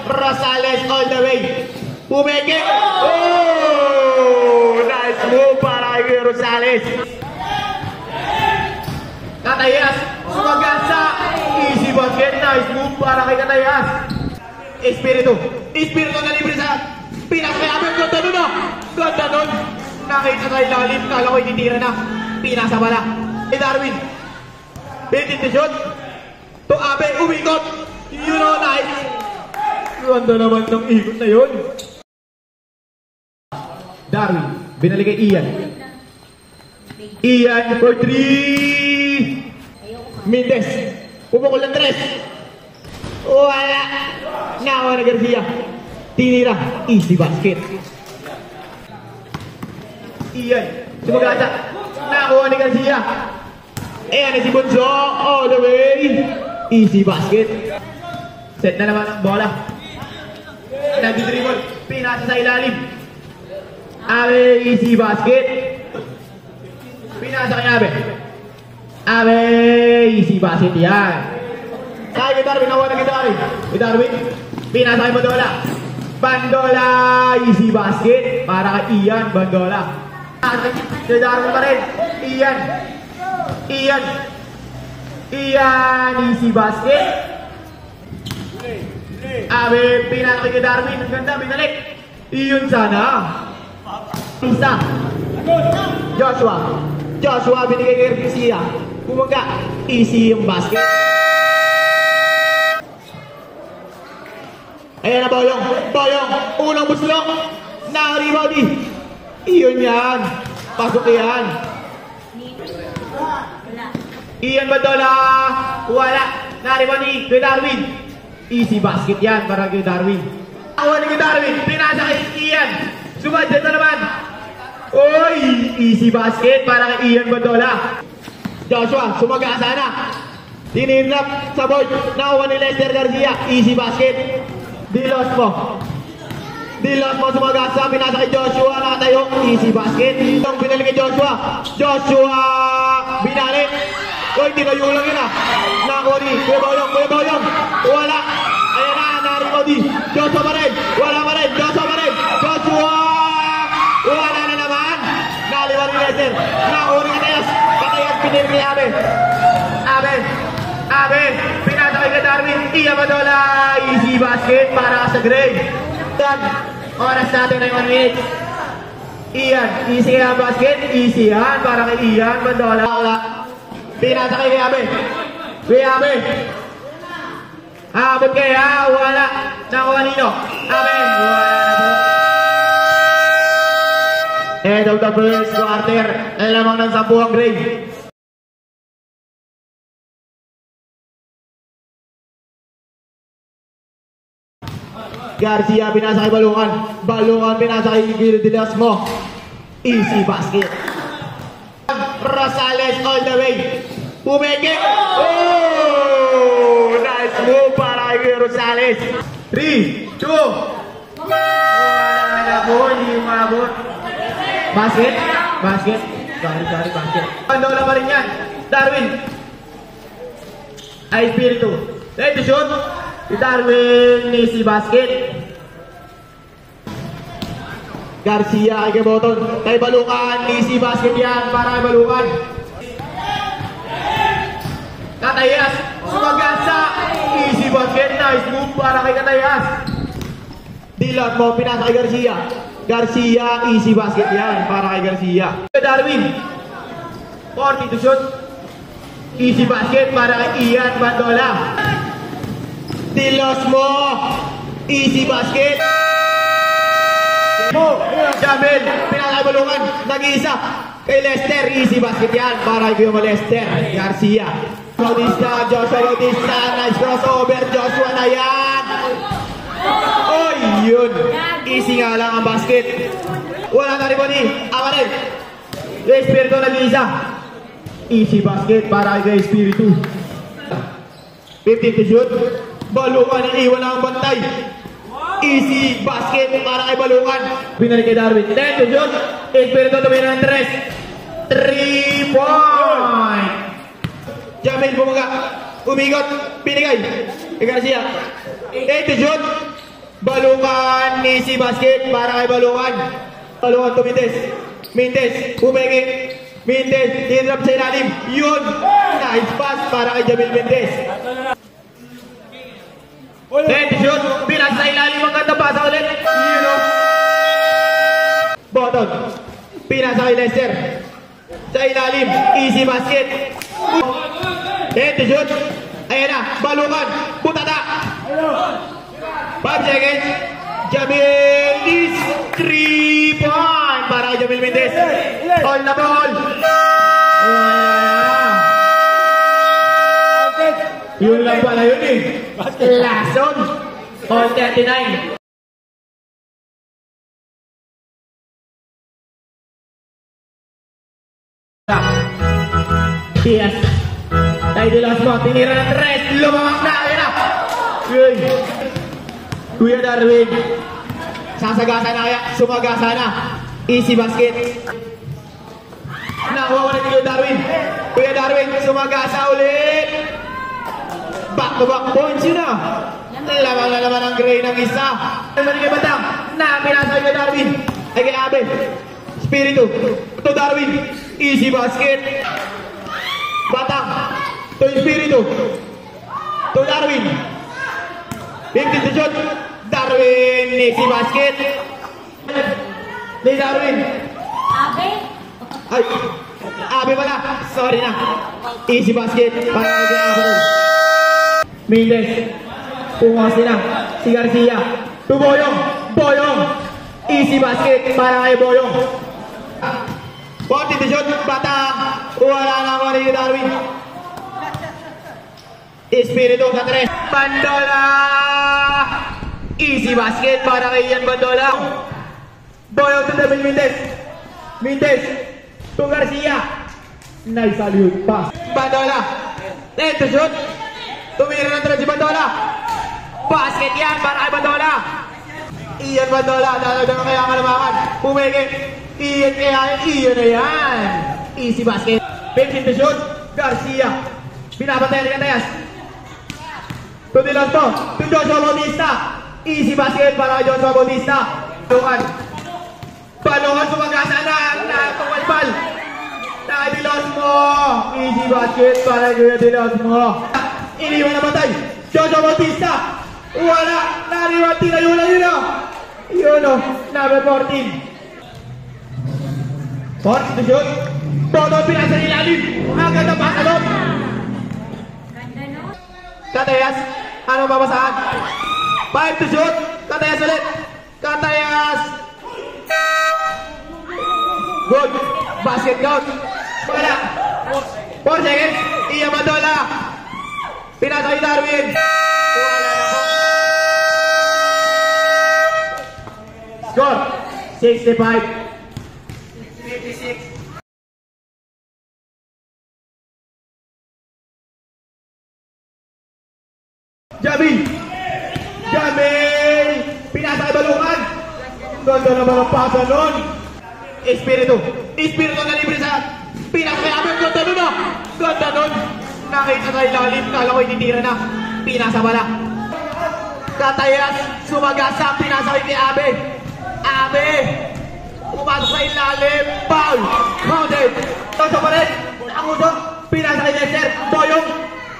Rosales all the way. Pumeke. Oh! Nice move para kay Rosales. Katayas. Sumagansa. Easy basket. Nice move para kay Katayas. Espiritu. Espiritu na libre sa pinakayabang. Ganda nun na. Ganda nun. Nakita tayo lalim. Kala ko ititira na. Pinasa pala. Darwin. Bitin to shoot. To Abe. Umikot. You know, nice. Ganda naman ng ikot na yun. Darwin. Binalik kay Ian. Ian for 3. Mendes. Pumukul ng 3. Wala. Nawa na Garcia. Tinira. Easy basket. Ian. Sumagasa. Nakuha ni Garcia. Ayan si Bunso. All the way. Easy basket. Set na naman ang bola. Nag-dribble. Pinasa sa ilalim. Abe. Easy basket. Pinasa kay Abe. Abe. Easy basket yan. Kaya kay Darwin. Nakuha na kay Darwin. Kay Darwin. Pinasa kay Bandola. Bandola. Easy basket. Para kay Ian. Bandola. Kay Darwin pa rin. Ian. Ian. Ian. Easy basket. Abe. Pinasa kay Darwin. Ang ganda. Binalik. Iyon sana. Isa. Joshua. Joshua binigay kay Garcia. Kumaga. Easy yung basket. Ayan na Boyong. Boyong. Unang buslong. Na-rebound. Iyon yan. Pasok yan. Ian Bandola. Wala. Na-rebound ni Darwin. Easy basket yan para kay Darwin. Awan ni Darwin. Pinasa kay Ian. Sumadya na naman. Oy. Easy basket para kay Ian Bandola. Joshua. Sumagasa na. Tininrap sa board. Nakuha ni Lester Garcia. Easy basket. Dilos mo. Dilos mo sumagasa. Pinasa kay Joshua. Nakatayo. Easy basket. Itong pinali kay Joshua. Joshua. Binalik. Uy, tinayo lang yun ah. Nakuha ni Kuya Boyong. Kuya Boyong. Wala. Ayan na. Nariko di. Joshua pa rin. Wala pa rin. Joshua pa rin. Joshua. Wala na naman. Naliwan ni Lester. Nakuha ni Katayas. Katayas pinili kay Abe. Abe. Abe. Pinasa kay Darwin. Ian Bandola. Easy basket para sa grade. Oras natin na 1 minute. Ian. Easy ang basket. Easy yan para kay Ian Bandola. Pinasa kay Abe. Kay Abe. Abot kaya. Wala. Nakuha nino. Abe. Wala na po. End of the first quarter. Lamang ng 10 ang grade. Garcia pinasa kay Balungan. Balungan pinasa kay Dilas mo. Easy basket. Rosales all the way. Pumeke. Oh! Nice move para kay Rosales. 3, 2. Wala po. Hindi umabot. Basket. Basket. Sorry, basket. Bandola pa rin yan. Darwin. Ay, Espiritu. Ready to shoot. Si Darwin. Easy basket. Garcia kay Boton. Kay Balungan. Easy basket yan para kay Balungan. Katayas. Sumagansa. Easy basket. Nice move para kay Katayas. Dilot mo. Pinasa kay Garcia. Garcia. Easy basket yan para kay Garcia. Darwin. 40 to shoot. Easy basket para kay Ian Bandola. Dilos mo. Easy basket. Mo. Jamel. Pinakay Balungan. Nag-iisa. Kay Lester. Easy basket yan para kay Lester. Garcia. Bautista. Joshua Bautista. Nice crossover. Joshua na yan. Oy. Yun. Easy nga lang ang basket. Wala na rin po ni Amarin. Espiritu nag-iisa. Easy basket para kay Espiritu. 15 to shoot. Balungan iniiwan na ang bantay. Easy basket para kay Balungan. Binalik kay Darwin. 10 to shoot. Espiritu tumira ng 3. 3 point. Jamil bumaga. Umigot. Binigay. Kay Garcia. 8 to shoot. Balukan, easy basket para kay Balukan. Balukan to Mintes. Mintes, pumeke. Mintes, tinrap sa ilalim. Yun! Nice pass para kay Jamil Mintes. Then, shoot. Bilas sa ilalim. Ang ganda pasa ulit. Yun o. Bottom. Pinasa kay Lester. Sa ilalim. Easy basket. Then, shoot. Ayan na. Balukan. Butata. 5 seconds. Jamil is 3 point para kay Jamil Mintes. All na ball. Yun lang pala yun eh. Last zone. All 39. Tias. Tayo dilas mo. Tinira ng tres. Lumawak na. Ayan na. Yun. Kuya Darwin. Sasagasa na kaya. Sumagasa na. Easy basket. Nakuha ko na Kuya Darwin. Kuya Darwin. Sumagasa ulit. Back to back points yun na. Lamang na naman ang gray ng isa. Maligay batang. Na pinasa Kuya Darwin. Ay kay Abe. Spiritu. To Darwin. Easy basket. Batang. To Spiritu. To Darwin. 50 to shot. Darwin. Easy basket. Ni Darwin. Abe? Ay. Abe pala. Sorry na. Easy basket. Para kay Abe. Mindes. Pumas na. Si Garcia. To Boyong. Boyong. Easy basket. Para kay Boyong. 40 to shot. Batang. Wala na ako ni Darwin. Espiritu sa 3. Bandola. Easy basket para kay Ian Bandola. Boyong to David Mindes. Mindes. To Garcia. Nice salute pass. Bandola. 10 to shoot. Tumira na talaga si Bandola. Basket yan para kay Bandola. Ian Bandola. Dalagang kaya kalamakan. Pumigit. Ian kaya. Ian na yan. Easy basket. 15 to shoot. Garcia. Pinapatay ni Cantayas. To Dilanto. To Joshua Bautista. Easy basket para kay Joshua Bautista. Balongan sumagasa na. Tumalbal. Nakadilos mo. Easy basket para kay Dilos mo. Iniwan na batay. Joshua Bautista. Wala. Nariwan. Tinayo lang yun o. Yun o. Number 14. 40 to shoot. Boto pinasa nilalim. Ang ganda pa sa loob. Cantayas. Ano babasahan? 5 to shoot. Cantayas ulit. Cantayas. Good. Basket count. Wala. 4 seconds. Ian Bandola. Pinasa kay Darwin. Wala na po. Score. 65. 56. Jamil. Jamil. Pinasa kay Balukan. Ganda naman ang pasa nun. Espiritu. Espiritu na libre sa pinasa kay Abe. Ganda nun o. Ganda nun. Nakita sa ilalim. Kala ko ititira na. Pinasa pala. Cantayas. Sumagasa. Pinasa kay Abe. Abe. Pumasok sa ilalim. Foul. Counted. Toso pa rin. Ang usok. Pinasa kay Lester. Boyong.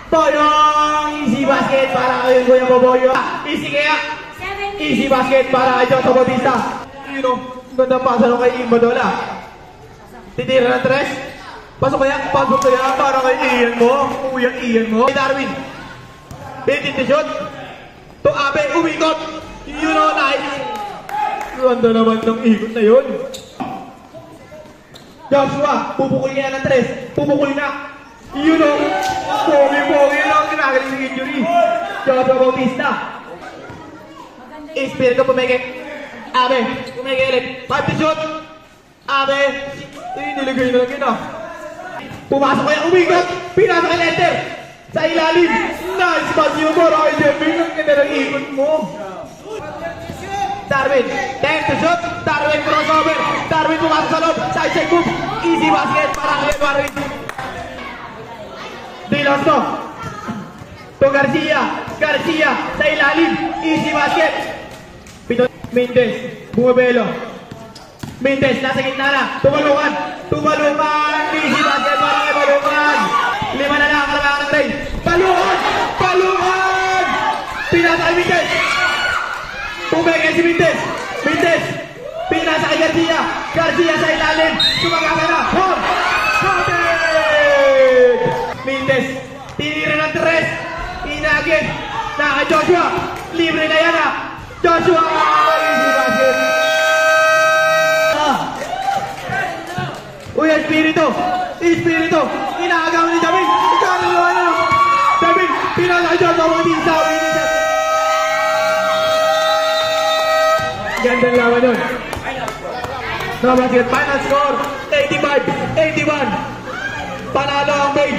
Boyong. Easy basket para kay Kuya Boboyong. Easy kaya. Easy basket para kay Joshua Bautista. Yun o. Ganda pasa nung kay Ian Bandola. Titira ng tres. Pasok kaya. Pasok kaya para kay Ian mo. Kuya Ian mo. Kay Darwin. 15 to shoot. To Abe. Umikot. Yun o. Nice. Ganda naman ng ikot na yun. Joshua. Pupukul niya ng tres. Pupukul na. Yun o. Pogi-pogi lang. Kinagaling ng injury. Joshua Bautista. Espiritu pumigit. Abe. Pumigit ulit. 5 to shoot. Abe. Nilagay na lang yun o. Pumasok kaya. Umikot. Pinasa kay Lester. Sa ilalim. Nice pass yun mo. Roy Jeffing. Ang ganda ng ikot mo. Darwin. 10 to shoot. Darwin crossover. Darwin pumasok sa loob. Side check move. Easy basket para kay Darwin. Dilosto. To Garcia. Garcia sa ilalim. Easy basket. Pito, Mendez, bumabelo. Mendez, nasa gitna na. Tumalungan. Tumalungan. Easy basket para kay Balungan. 5 na lang. Kalamangan ng Ray. Balungan. Balungan. Pinasa kay Mendez. Pumegay si Mendez. Mendez. Pinasa kay Garcia. Garcia sa ilalim. Sumagana na. Home. Kapit. Mendez. Tinira ng 3. Inagin. Na kay Joshua. Libre na yan, Joshua. Easy basket. Uy, Espiritu! Espiritu! Inaagaw ni David! Ikaw na! David! Pinasa kay John! Mamatisa! Gandang lawan yun. No basket. Final score 85-81. Panalo ang Maid.